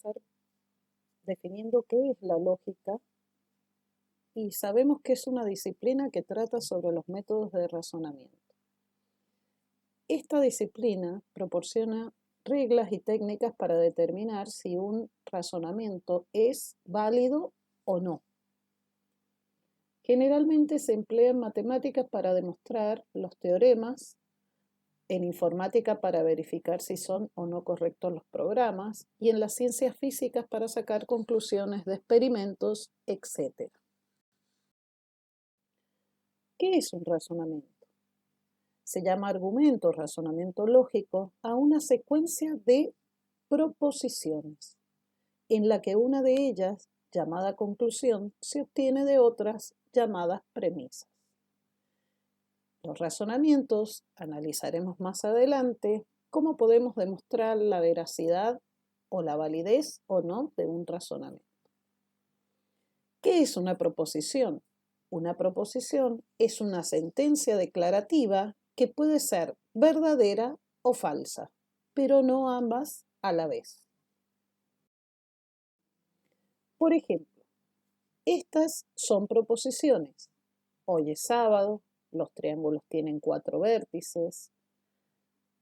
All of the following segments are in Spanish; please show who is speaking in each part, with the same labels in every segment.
Speaker 1: comenzar definiendo qué es la lógica y sabemos que es una disciplina que trata sobre los métodos de razonamiento. Esta disciplina proporciona reglas y técnicas para determinar si un razonamiento es válido o no. Generalmente se emplea en matemáticas para demostrar los teoremas, en informática para verificar si son o no correctos los programas y en las ciencias físicas para sacar conclusiones de experimentos, etc. ¿Qué es un razonamiento? Se llama argumento o razonamiento lógico a una secuencia de proposiciones, en la que una de ellas, llamada conclusión, se obtiene de otras llamadas premisas. Los razonamientos analizaremos más adelante cómo podemos demostrar la veracidad o la validez o no de un razonamiento. ¿Qué es una proposición? Una proposición es una sentencia declarativa que puede ser verdadera o falsa, pero no ambas a la vez. Por ejemplo, estas son proposiciones. Hoy es sábado, los triángulos tienen 4 vértices,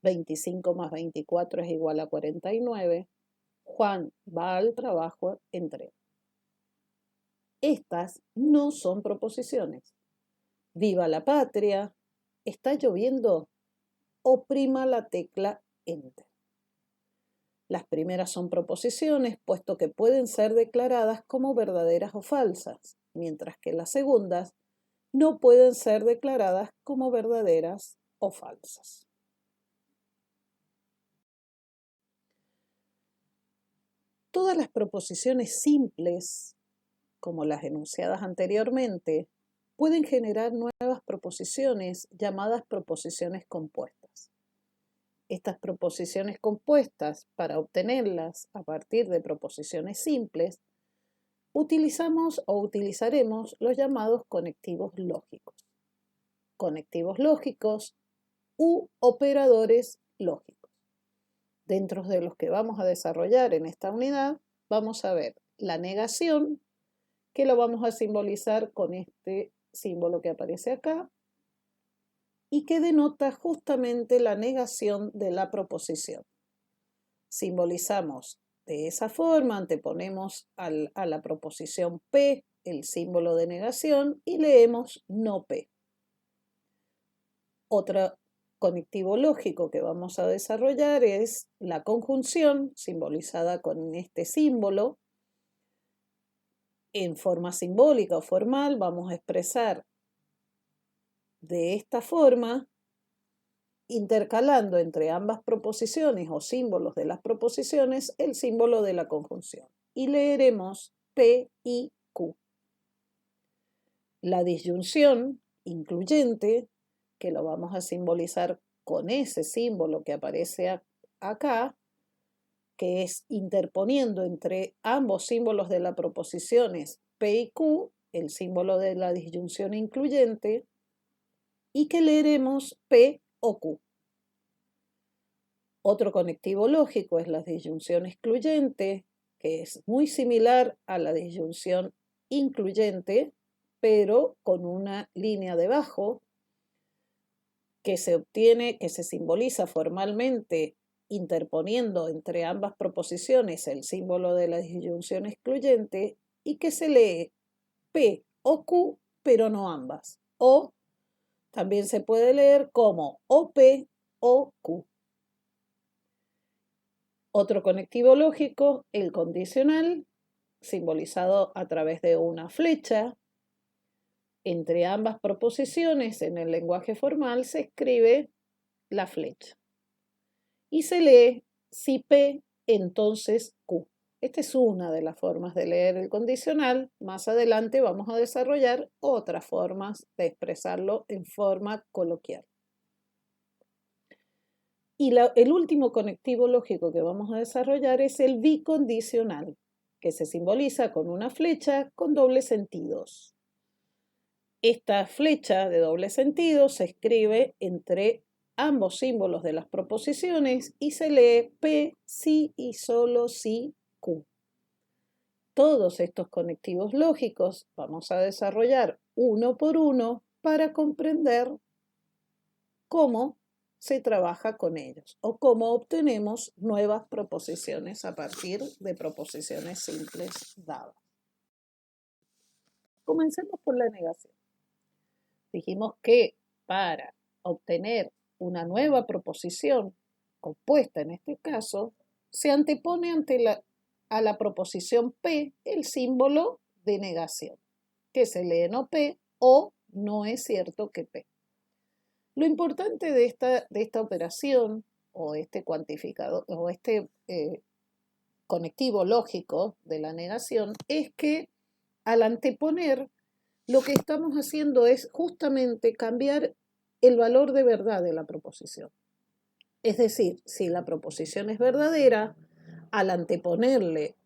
Speaker 1: 25 más 24 es igual a 49, Juan va al trabajo en tren. Estas no son proposiciones. Viva la patria, está lloviendo, oprima la tecla Enter. Las primeras son proposiciones, puesto que pueden ser declaradas como verdaderas o falsas, mientras que las segundas no pueden ser declaradas como verdaderas o falsas. Todas las proposiciones simples, como las enunciadas anteriormente, pueden generar nuevas proposiciones llamadas proposiciones compuestas. Estas proposiciones compuestas, para obtenerlas a partir de proposiciones simples, utilizamos o utilizaremos los llamados conectivos lógicos. Conectivos lógicos u operadores lógicos. Dentro de los que vamos a desarrollar en esta unidad, vamos a ver la negación, que lo vamos a simbolizar con este símbolo que aparece acá, y que denota justamente la negación de la proposición. Simbolizamos de esa forma, anteponemos a la proposición P el símbolo de negación y leemos no P. Otro conectivo lógico que vamos a desarrollar es la conjunción, simbolizada con este símbolo. En forma simbólica o formal vamos a expresar de esta forma, intercalando entre ambas proposiciones o símbolos de las proposiciones el símbolo de la conjunción. Y leeremos P y Q. La disyunción incluyente, que lo vamos a simbolizar con ese símbolo que aparece acá, que es interponiendo entre ambos símbolos de las proposiciones P y Q, el símbolo de la disyunción incluyente, y que leeremos P o Q. Otro conectivo lógico es la disyunción excluyente, que es muy similar a la disyunción incluyente, pero con una línea debajo que se obtiene, que se simboliza formalmente interponiendo entre ambas proposiciones el símbolo de la disyunción excluyente y que se lee P o Q, pero no ambas. O también se puede leer como o P o Q. Otro conectivo lógico, el condicional, simbolizado a través de una flecha. Entre ambas proposiciones en el lenguaje formal se escribe la flecha. Y se lee si P, entonces Q. Esta es una de las formas de leer el condicional. Más adelante vamos a desarrollar otras formas de expresarlo en forma coloquial. Y el último conectivo lógico que vamos a desarrollar es el bicondicional, que se simboliza con una flecha con dobles sentidos. Esta flecha de doble sentido se escribe entre ambos símbolos de las proposiciones y se lee P si y solo si Q. Todos estos conectivos lógicos vamos a desarrollar uno por uno para comprender cómo se trabaja con ellos o cómo obtenemos nuevas proposiciones a partir de proposiciones simples dadas. Comencemos por la negación. Dijimos que para obtener una nueva proposición compuesta en este caso, se antepone a la proposición P el símbolo de negación, que se lee no P o no es cierto que P. Lo importante de esta operación o este cuantificador o este conectivo lógico de la negación es que al anteponer lo que estamos haciendo es justamente cambiar el valor de verdad de la proposición. Es decir, si la proposición es verdadera, al anteponerle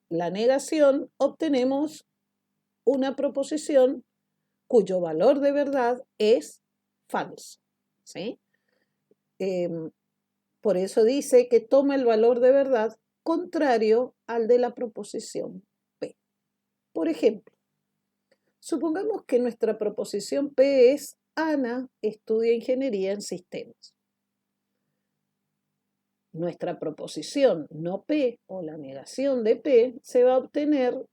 Speaker 1: la negación, obtenemos una proposición cuyo valor de verdad es falso. ¿Sí? Por eso dice que toma el valor de verdad contrario al de la proposición P. Por ejemplo, supongamos que nuestra proposición P es Ana estudia ingeniería en sistemas. Nuestra proposición no P o la negación de P se va a obtener,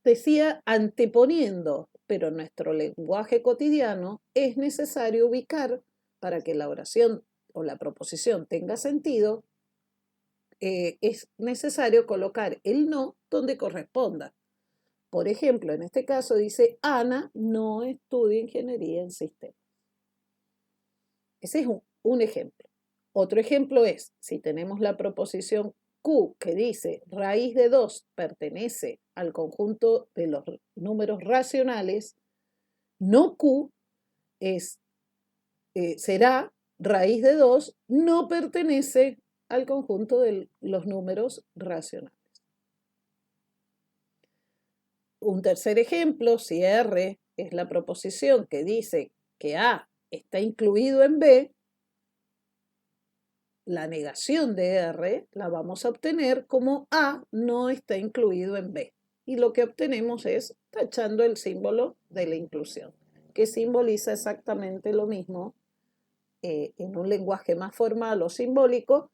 Speaker 1: decía, anteponiendo, pero en nuestro lenguaje cotidiano es necesario ubicar para que la oración o la proposición tenga sentido, es necesario colocar el no donde corresponda. Por ejemplo, en este caso dice, Ana no estudia ingeniería en sistemas. Ese es un ejemplo. Otro ejemplo es, si tenemos la proposición Q que dice raíz de 2 pertenece al conjunto de los números racionales, no Q será raíz de 2 no pertenece al conjunto de los números racionales. Un tercer ejemplo, si R es la proposición que dice que A está incluido en B, la negación de R la vamos a obtener como A no está incluido en B. Y lo que obtenemos es tachando el símbolo de la inclusión, que simboliza exactamente lo mismo en un lenguaje más formal o simbólico,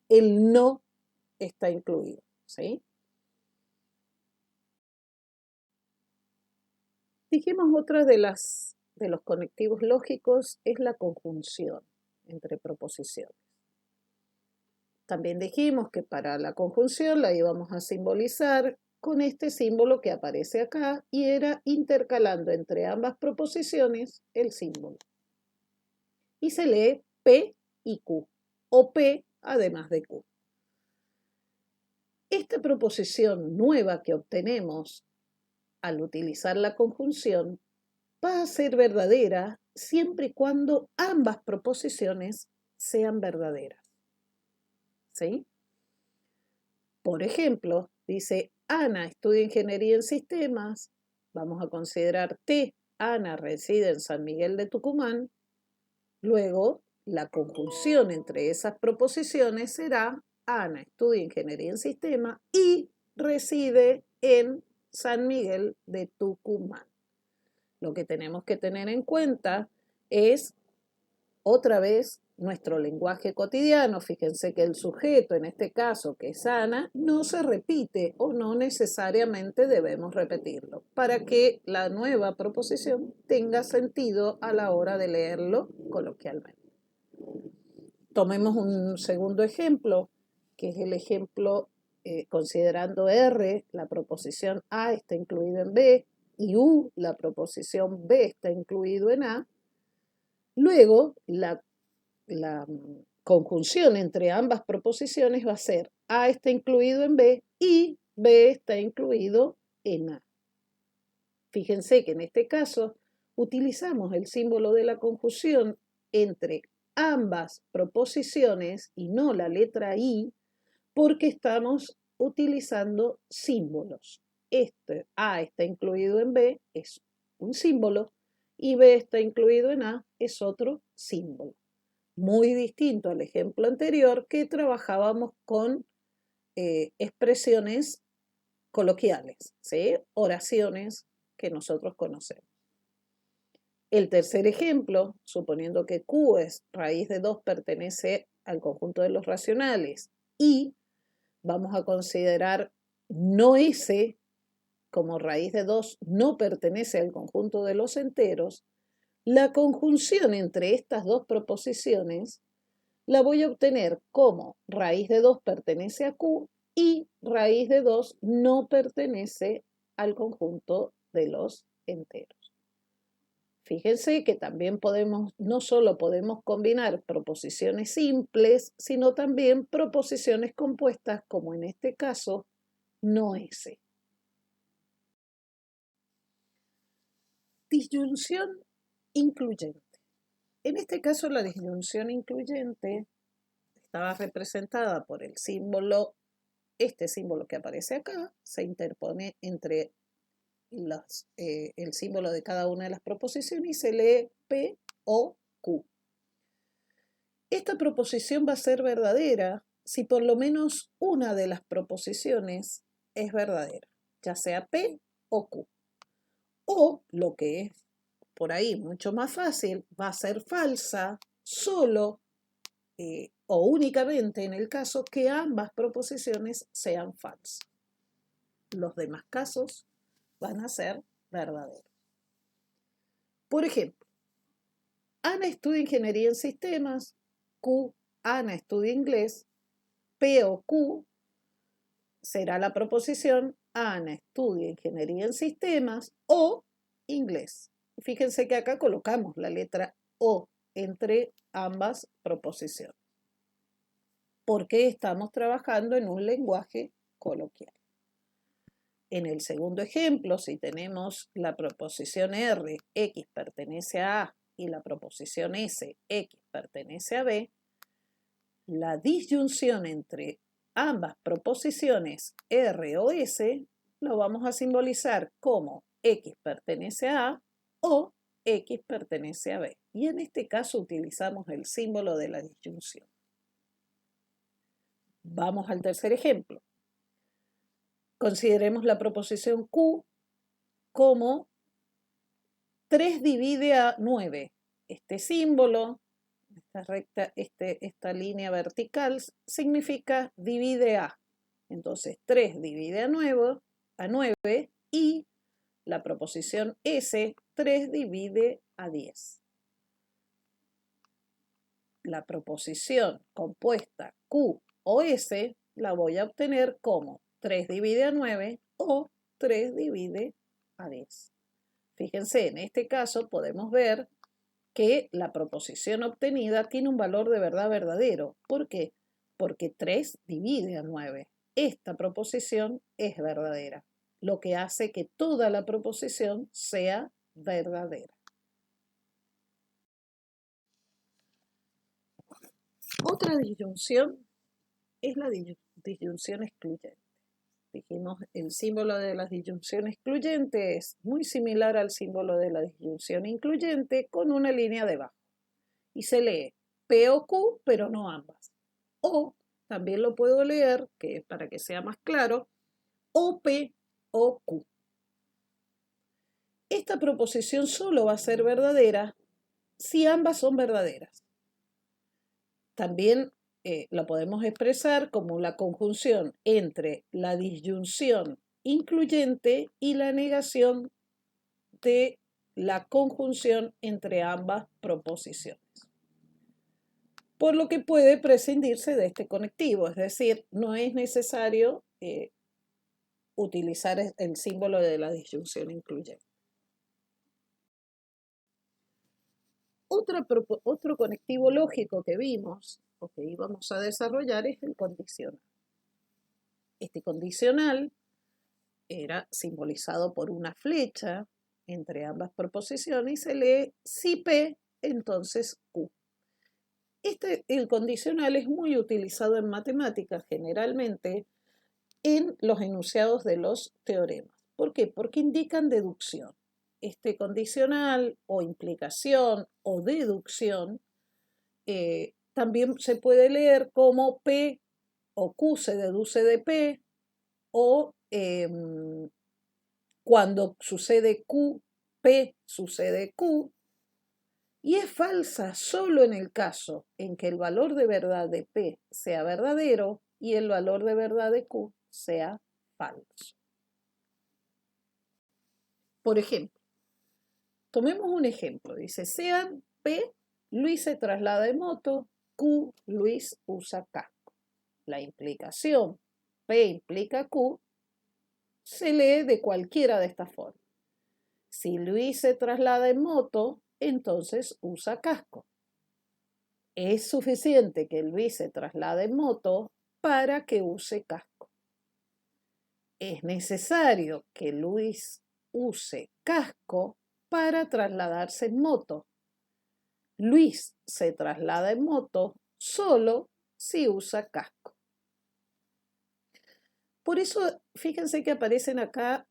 Speaker 1: el no está incluido. ¿Sí? Dijimos otra de los conectivos lógicos es la conjunción entre proposiciones. También dijimos que para la conjunción la íbamos a simbolizar con este símbolo que aparece acá y era intercalando entre ambas proposiciones el símbolo. Y se lee P y Q, o P además de Q. Esta proposición nueva que obtenemos al utilizar la conjunción va a ser verdadera siempre y cuando ambas proposiciones sean verdaderas. ¿Sí? Por ejemplo, dice, Ana estudia ingeniería en sistemas, vamos a considerar T, Ana reside en San Miguel de Tucumán, luego la conjunción entre esas proposiciones será Ana estudia ingeniería en sistemas y reside en San Miguel de Tucumán. Lo que tenemos que tener en cuenta es, otra vez, nuestro lenguaje cotidiano. Fíjense que el sujeto, en este caso, que es Ana, no se repite o no necesariamente debemos repetirlo para que la nueva proposición tenga sentido a la hora de leerlo coloquialmente. Tomemos un segundo ejemplo, que es el ejemplo considerando R, la proposición A está incluida en B, y U, la proposición B está incluido en A. Luego, la conjunción entre ambas proposiciones va a ser A está incluido en B y B está incluido en A. Fíjense que en este caso utilizamos el símbolo de la conjunción entre ambas proposiciones y no la letra I porque estamos utilizando símbolos. Este A está incluido en B es un símbolo y B está incluido en A es otro símbolo. Muy distinto al ejemplo anterior que trabajábamos con expresiones coloquiales, ¿sí? Oraciones que nosotros conocemos. El tercer ejemplo, suponiendo que Q es raíz de 2 pertenece al conjunto de los racionales y vamos a considerar no S como raíz de 2 no pertenece al conjunto de los enteros, la conjunción entre estas dos proposiciones la voy a obtener como raíz de 2 pertenece a Q y raíz de 2 no pertenece al conjunto de los enteros. Fíjense que también no solo podemos combinar proposiciones simples, sino también proposiciones compuestas, como en este caso, no S. Disyunción incluyente. En este caso, la disyunción incluyente estaba representada por el símbolo, este símbolo que aparece acá, se interpone entre el símbolo de cada una de las proposiciones y se lee P o Q. Esta proposición va a ser verdadera si por lo menos una de las proposiciones es verdadera, ya sea P o Q. O, lo que es por ahí mucho más fácil, va a ser falsa solo o únicamente en el caso que ambas proposiciones sean falsas. Los demás casos van a ser verdaderos. Por ejemplo, Ana estudia ingeniería en sistemas, Q, Ana estudia inglés, P o Q será la proposición Ana estudia ingeniería en sistemas o inglés. Fíjense que acá colocamos la letra O entre ambas proposiciones, porque estamos trabajando en un lenguaje coloquial. En el segundo ejemplo, si tenemos la proposición R, X pertenece a A, y la proposición S, X pertenece a B, la disyunción entre ambas proposiciones R o S lo vamos a simbolizar como X pertenece a A o X pertenece a B. Y en este caso utilizamos el símbolo de la disyunción. Vamos al tercer ejemplo. Consideremos la proposición Q como 3 divide a 9. Este símbolo, esta recta, esta línea vertical, significa divide a. Entonces 3 divide a 9 y la proposición S, 3 divide a 10. La proposición compuesta Q o S la voy a obtener como 3 divide a 9 o 3 divide a 10. Fíjense, en este caso podemos ver que la proposición obtenida tiene un valor de verdad verdadero. ¿Por qué? Porque 3 divide a 9. Esta proposición es verdadera, lo que hace que toda la proposición sea verdadera. Otra disyunción es la disyunción excluyente. Dijimos, el símbolo de la disyunción excluyente es muy similar al símbolo de la disyunción incluyente con una línea debajo. Y se lee P o Q, pero no ambas. O también lo puedo leer, que para que sea más claro, o P o Q. Esta proposición solo va a ser verdadera si ambas son verdaderas. También la podemos expresar como la conjunción entre la disyunción incluyente y la negación de la conjunción entre ambas proposiciones. Por lo que puede prescindirse de este conectivo, es decir, no es necesario utilizar el símbolo de la disyunción incluyente. Otro conectivo lógico que vimos o que íbamos a desarrollar es el condicional. Este condicional era simbolizado por una flecha entre ambas proposiciones y se lee si P, entonces Q. El condicional es muy utilizado en matemáticas generalmente en los enunciados de los teoremas. ¿Por qué? Porque indican deducción. Este condicional o implicación o deducción también se puede leer como P o Q se deduce de P, o cuando sucede Q, P sucede Q, y es falsa solo en el caso en que el valor de verdad de P sea verdadero y el valor de verdad de Q sea falso. Por ejemplo, tomemos un ejemplo. Dice, sean P, Luis se traslada en moto, Q, Luis usa casco. La implicación P implica Q se lee de cualquiera de estas formas. Si Luis se traslada en moto, entonces usa casco. Es suficiente que Luis se traslade en moto para que use casco. Es necesario que Luis use casco para trasladarse en moto. Luis se traslada en moto solo si usa casco. Por eso, fíjense que aparecen acá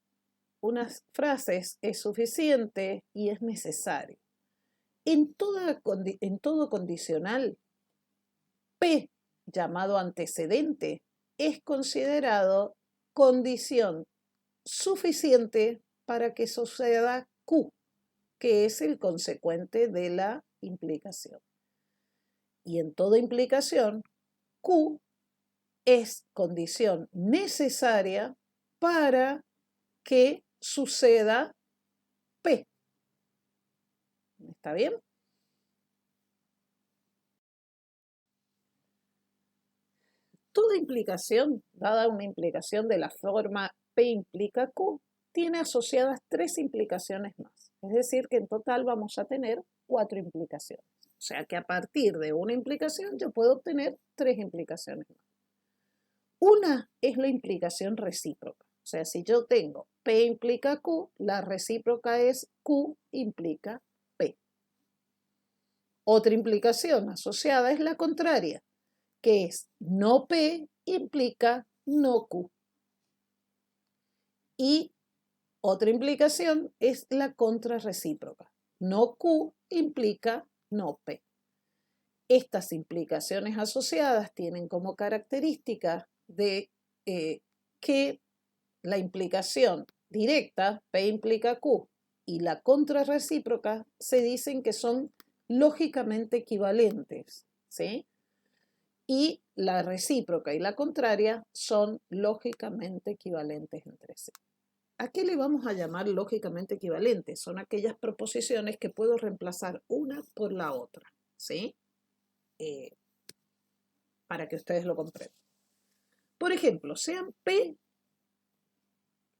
Speaker 1: unas frases, es suficiente y es necesario. En todo condicional, P, llamado antecedente, es considerado condición suficiente para que suceda Q, que es el consecuente de la implicación. Y en toda implicación, Q es condición necesaria para que suceda P. ¿Está bien? Toda implicación, dada una implicación de la forma P implica Q, tiene asociadas 3 implicaciones más. Es decir, que en total vamos a tener 4 implicaciones. O sea que a partir de una implicación yo puedo obtener 3 implicaciones más. Una es la implicación recíproca. O sea, si yo tengo P implica Q, la recíproca es Q implica P. Otra implicación asociada es la contraria, que es no P implica no Q. Y otra implicación es la contrarrecíproca. No Q implica no P. Estas implicaciones asociadas tienen como característica de que la implicación directa, P implica Q, y la contrarrecíproca se dicen que son lógicamente equivalentes, ¿sí? Y la recíproca y la contraria son lógicamente equivalentes entre sí. ¿A qué le vamos a llamar lógicamente equivalentes? Son aquellas proposiciones que puedo reemplazar una por la otra, ¿sí? Para que ustedes lo comprendan. Por ejemplo, sean P,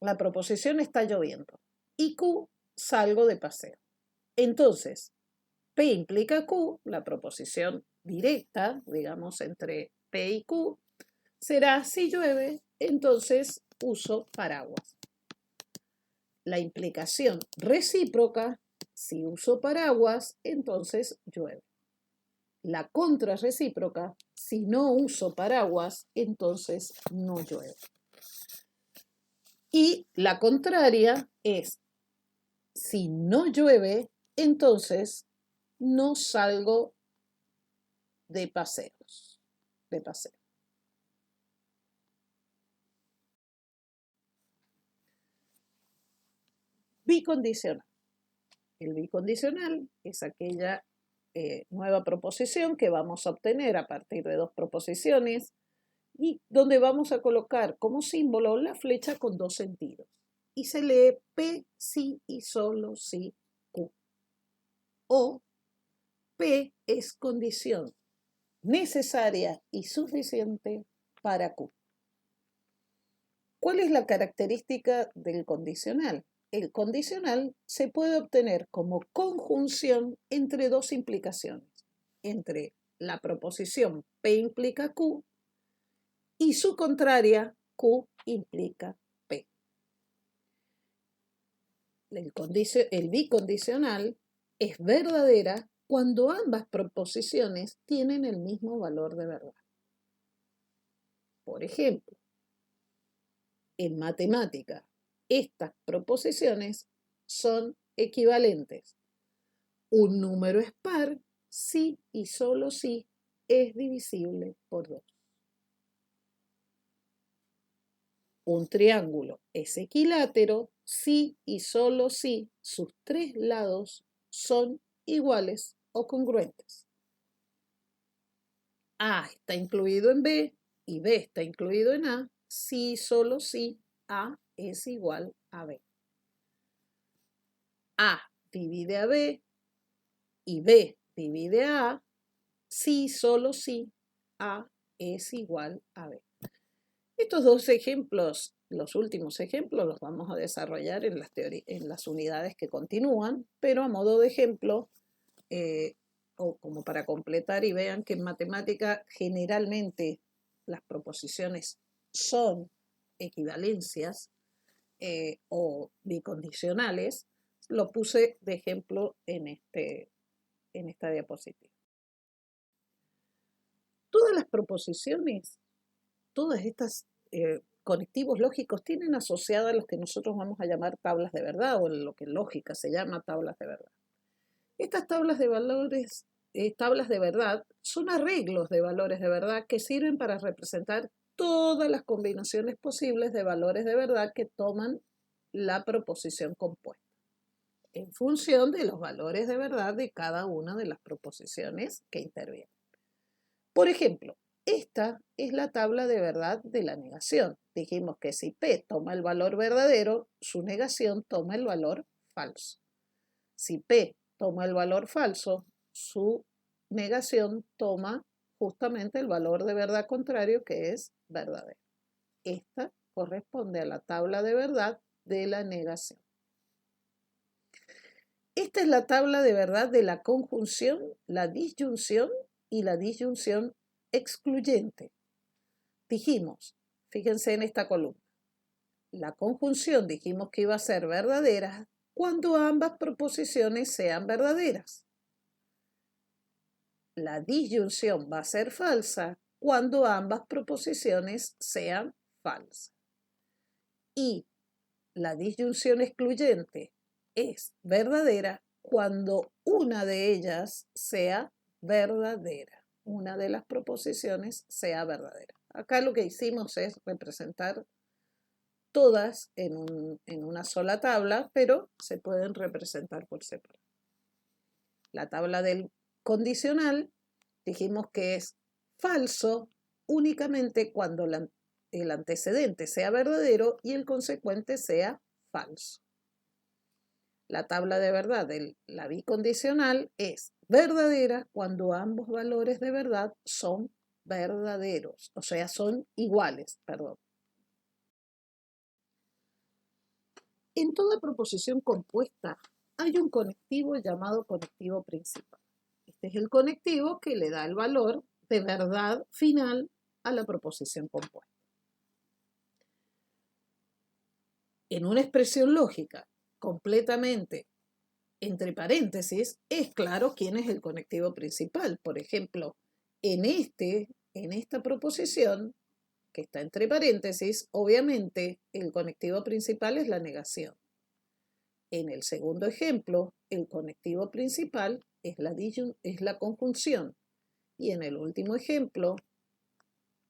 Speaker 1: la proposición está lloviendo, y Q, salgo de paseo. Entonces, P implica Q, la proposición directa, digamos, entre P y Q, será si llueve, entonces uso paraguas. La implicación recíproca, si uso paraguas, entonces llueve. La contrarrecíproca, si no uso paraguas, entonces no llueve. Y la contraria es, si no llueve, entonces no salgo de paseos, de paseo. Bicondicional. El bicondicional es aquella nueva proposición que vamos a obtener a partir de 2 proposiciones y donde vamos a colocar como símbolo la flecha con 2 sentidos. Y se lee P sí y solo sí Q. O P es condición necesaria y suficiente para Q. ¿Cuál es la característica del condicional? El condicional se puede obtener como conjunción entre 2 implicaciones, entre la proposición P implica Q y su contraria Q implica P. El bicondicional es verdadera cuando ambas proposiciones tienen el mismo valor de verdad. Por ejemplo, en matemática, estas proposiciones son equivalentes. Un número es par si y solo si es divisible por 2. Un triángulo es equilátero si y solo si sus tres lados son iguales o congruentes. A está incluido en B y B está incluido en A si y solo si A es igual a B. A divide a B y B divide a A si y solo si A es igual a B. Estos dos ejemplos, los últimos ejemplos, los vamos a desarrollar en las unidades que continúan, pero a modo de ejemplo, o como para completar y vean que en matemática generalmente las proposiciones son equivalencias o bicondicionales, lo puse de ejemplo en esta diapositiva. Todas las proposiciones, todas estas conectivos lógicos tienen asociadas los que nosotros vamos a llamar tablas de verdad, o lo que en lógica se llama tablas de verdad. Estas tablas de valores, tablas de verdad, son arreglos de valores de verdad que sirven para representar todas las combinaciones posibles de valores de verdad que toman la proposición compuesta, en función de los valores de verdad de cada una de las proposiciones que intervienen. Por ejemplo, esta es la tabla de verdad de la negación. Dijimos que si P toma el valor verdadero, su negación toma el valor falso. Si P toma el valor falso, su negación toma justamente el valor de verdad contrario, que es verdadero. Esta corresponde a la tabla de verdad de la negación. Esta es la tabla de verdad de la conjunción, la disyunción y la disyunción excluyente. Dijimos, fíjense en esta columna, la conjunción dijimos que iba a ser verdadera cuando ambas proposiciones sean verdaderas. La disyunción va a ser falsa cuando ambas proposiciones sean falsas. Y la disyunción excluyente es verdadera cuando una de ellas sea verdadera, una de las proposiciones sea verdadera. Acá lo que hicimos es representar todas en una sola tabla, pero se pueden representar por separado. La tabla del condicional dijimos que es falso únicamente cuando el antecedente sea verdadero y el consecuente sea falso. La tabla de verdad de la bicondicional es verdadera cuando ambos valores de verdad son verdaderos, o sea, son iguales, perdón. En toda proposición compuesta hay un conectivo llamado conectivo principal. Este es el conectivo que le da el valor de verdad final a la proposición compuesta. En una expresión lógica completamente entre paréntesis, es claro quién es el conectivo principal. Por ejemplo, en esta proposición, que está entre paréntesis, obviamente el conectivo principal es la negación. En el segundo ejemplo, el conectivo principal es la conjunción. Y en el último ejemplo,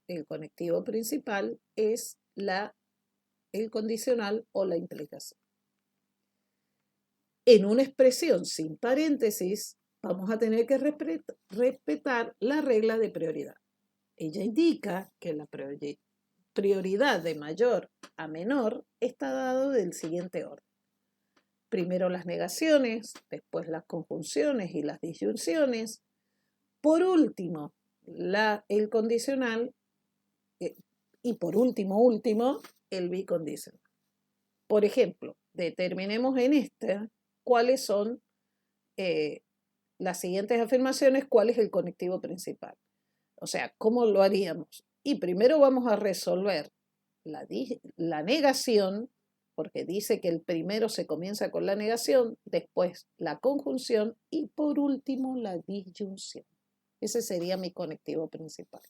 Speaker 1: el conectivo principal es el condicional o la implicación. En una expresión sin paréntesis, vamos a tener que respetar la regla de prioridad. Ella indica que la prioridad de mayor a menor está dado del siguiente orden. Primero las negaciones, después las conjunciones y las disyunciones. Por último, el condicional y por último, el bicondicional. Por ejemplo, determinemos en cuáles son las siguientes afirmaciones, cuál es el conectivo principal. O sea, ¿cómo lo haríamos? Y primero vamos a resolver la negación, porque dice que el primero se comienza con la negación, después la conjunción y por último la disyunción. Ese sería mi conectivo principal.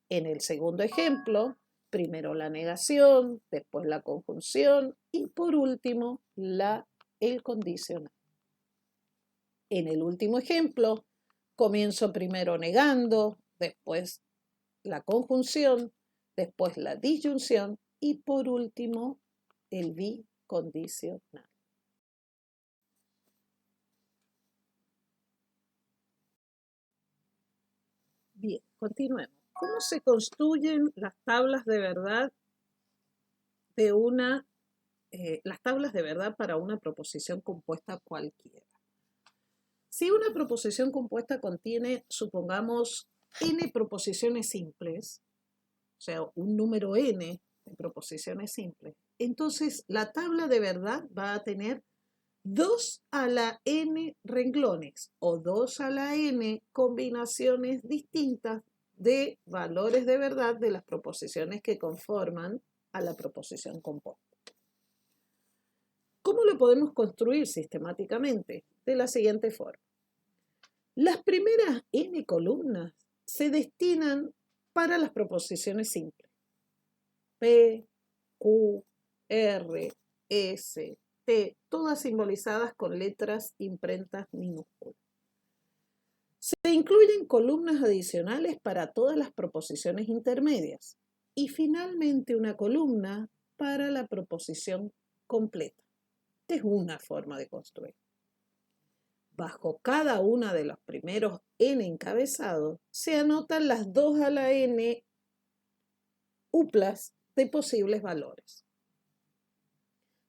Speaker 1: En el segundo ejemplo, primero la negación, después la conjunción y por último el condicional. En el último ejemplo, comienzo primero negando, después la conjunción, después la disyunción y por último el bicondicional. Bien, continuemos. ¿Cómo se construyen las tablas de verdad para una proposición compuesta cualquiera? Si una proposición compuesta contiene, supongamos, n proposiciones simples, o sea, un número n de proposiciones simples, entonces la tabla de verdad va a tener 2 a la n renglones o 2 a la n combinaciones distintas de valores de verdad de las proposiciones que conforman a la proposición compuesta. ¿Cómo lo podemos construir sistemáticamente? De la siguiente forma. Las primeras n columnas se destinan para las proposiciones simples. P, Q, R, S, T, todas simbolizadas con letras imprentas minúsculas. Se incluyen columnas adicionales para todas las proposiciones intermedias y finalmente una columna para la proposición completa. Esta es una forma de construir. Bajo cada una de los primeros n encabezados se anotan las 2 a la n uplas de posibles valores.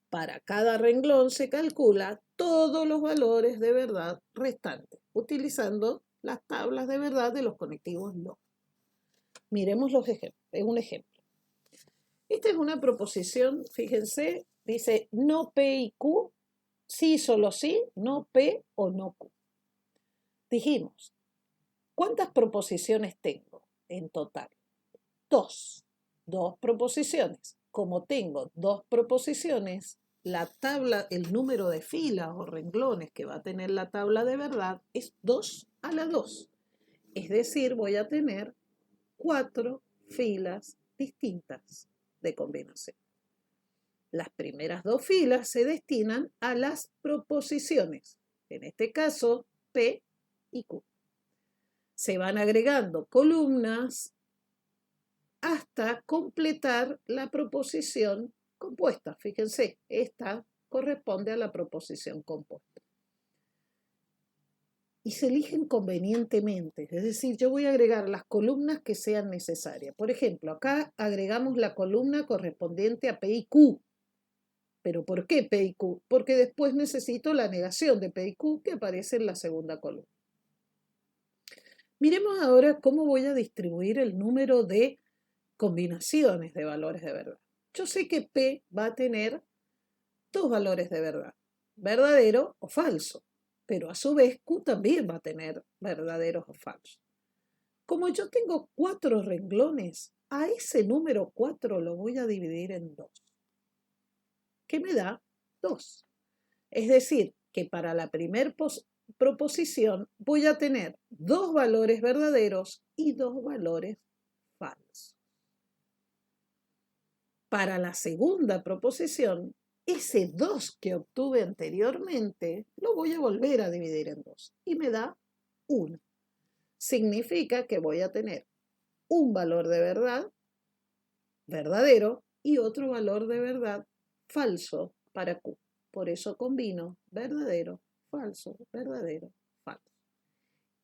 Speaker 1: Para cada renglón se calcula todos los valores de verdad restantes, utilizando las tablas de verdad de los conectivos log. Miremos los ejemplos. Es un ejemplo. Esta es una proposición, fíjense, dice no P y Q, sí, solo sí, no P o no Q. Dijimos, ¿cuántas proposiciones tengo en total? 2. 2 proposiciones. Como tengo 2 proposiciones, la tabla, el número de filas o renglones que va a tener la tabla de verdad es 2 a la 2. Es decir, voy a tener 4 filas distintas de combinación. Las primeras 2 filas se destinan a las proposiciones, en este caso P y Q. Se van agregando columnas hasta completar la proposición compuesta. Fíjense, esta corresponde a la proposición compuesta. Y se eligen convenientemente, es decir, yo voy a agregar las columnas que sean necesarias. Por ejemplo, acá agregamos la columna correspondiente a P y Q. ¿Pero por qué P y Q? Porque después necesito la negación de P y Q que aparece en la segunda columna. Miremos ahora cómo voy a distribuir el número de combinaciones de valores de verdad. Yo sé que P va a tener 2 valores de verdad, verdadero o falso, pero a su vez Q también va a tener verdaderos o falsos. Como yo tengo 4 renglones, a ese número 4 lo voy a dividir en 2, que me da 2. Es decir, que para la primera proposición voy a tener 2 valores verdaderos y 2 valores falsos. Para la segunda proposición, ese 2 que obtuve anteriormente lo voy a volver a dividir en 2 y me da 1. Significa que voy a tener un valor de verdad verdadero y otro valor de verdad falso para Q. Por eso combino verdadero, falso, verdadero, falso.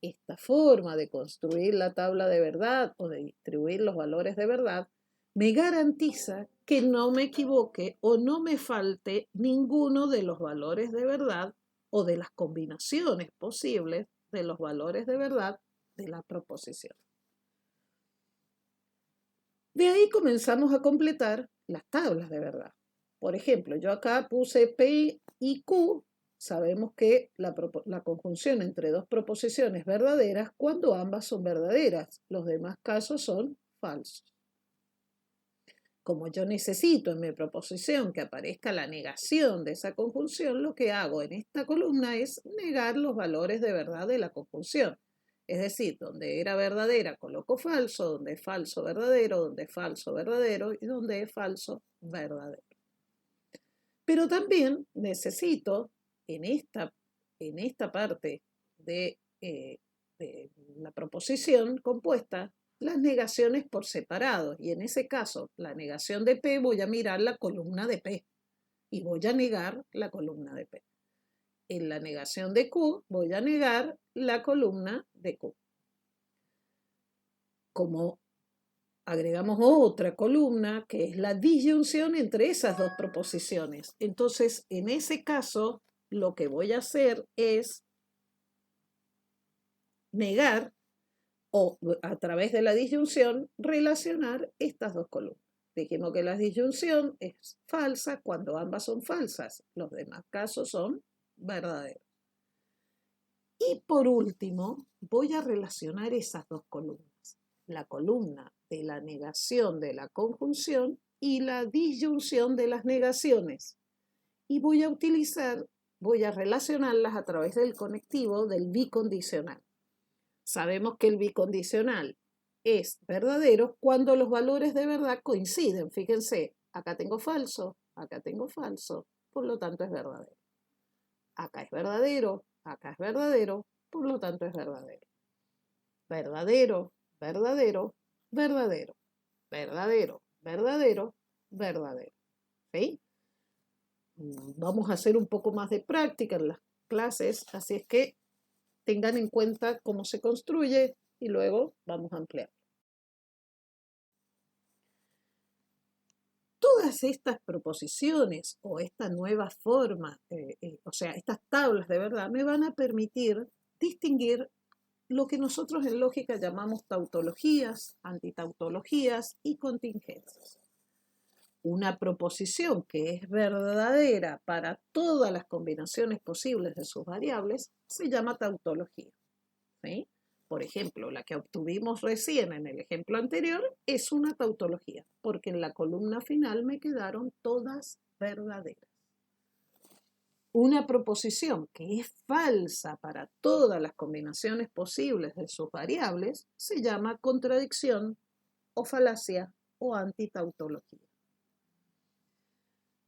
Speaker 1: Esta forma de construir la tabla de verdad o de distribuir los valores de verdad me garantiza que no me equivoque o no me falte ninguno de los valores de verdad o de las combinaciones posibles de los valores de verdad de la proposición. De ahí comenzamos a completar las tablas de verdad. Por ejemplo, yo acá puse P y Q. Sabemos que la conjunción entre 2 proposiciones verdaderas cuando ambas son verdaderas. Los demás casos son falsos. Como yo necesito en mi proposición que aparezca la negación de esa conjunción, lo que hago en esta columna es negar los valores de verdad de la conjunción. Es decir, donde era verdadera coloco falso, donde es falso verdadero, donde es falso verdadero y donde es falso verdadero. Pero también necesito en esta parte de la proposición compuesta las negaciones por separado. Y en ese caso, la negación de P, voy a mirar la columna de P y voy a negar la columna de P. En la negación de Q, voy a negar la columna de Q. Como agregamos otra columna, que es la disyunción entre esas dos proposiciones. Entonces, en ese caso, lo que voy a hacer es negar o a través de la disyunción relacionar estas dos columnas. Dijimos que la disyunción es falsa cuando ambas son falsas. Los demás casos son verdaderos. Y por último, voy a relacionar esas dos columnas. La columna de la negación de la conjunción y la disyunción de las negaciones. Y voy a relacionarlas a través del conectivo del bicondicional. Sabemos que el bicondicional es verdadero cuando los valores de verdad coinciden. Fíjense, acá tengo falso, por lo tanto es verdadero. Acá es verdadero, por lo tanto es verdadero. Verdadero, verdadero, verdadero. Verdadero, verdadero, verdadero. ¿Sí? Vamos a hacer un poco más de práctica en las clases, así es que tengan en cuenta cómo se construye y luego vamos a ampliar. Todas estas proposiciones o esta nueva forma, o sea, estas tablas de verdad, me van a permitir distinguir lo que nosotros en lógica llamamos tautologías, antitautologías y contingencias. Una proposición que es verdadera para todas las combinaciones posibles de sus variables se llama tautología. ¿Sí? Por ejemplo, la que obtuvimos recién en el ejemplo anterior es una tautología, porque en la columna final me quedaron todas verdaderas. Una proposición que es falsa para todas las combinaciones posibles de sus variables se llama contradicción o falacia o antitautología.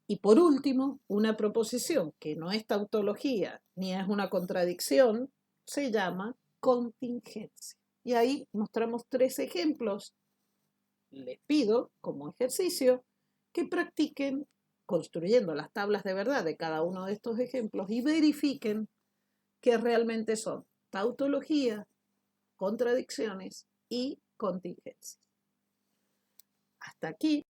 Speaker 1: Y por último, una proposición que no es tautología ni es una contradicción se llama contingencia. Y ahí mostramos 3 ejemplos. Les pido como ejercicio que practiquen construyendo las tablas de verdad de cada uno de estos ejemplos y verifiquen que realmente son tautología, contradicciones y contingencias. Hasta aquí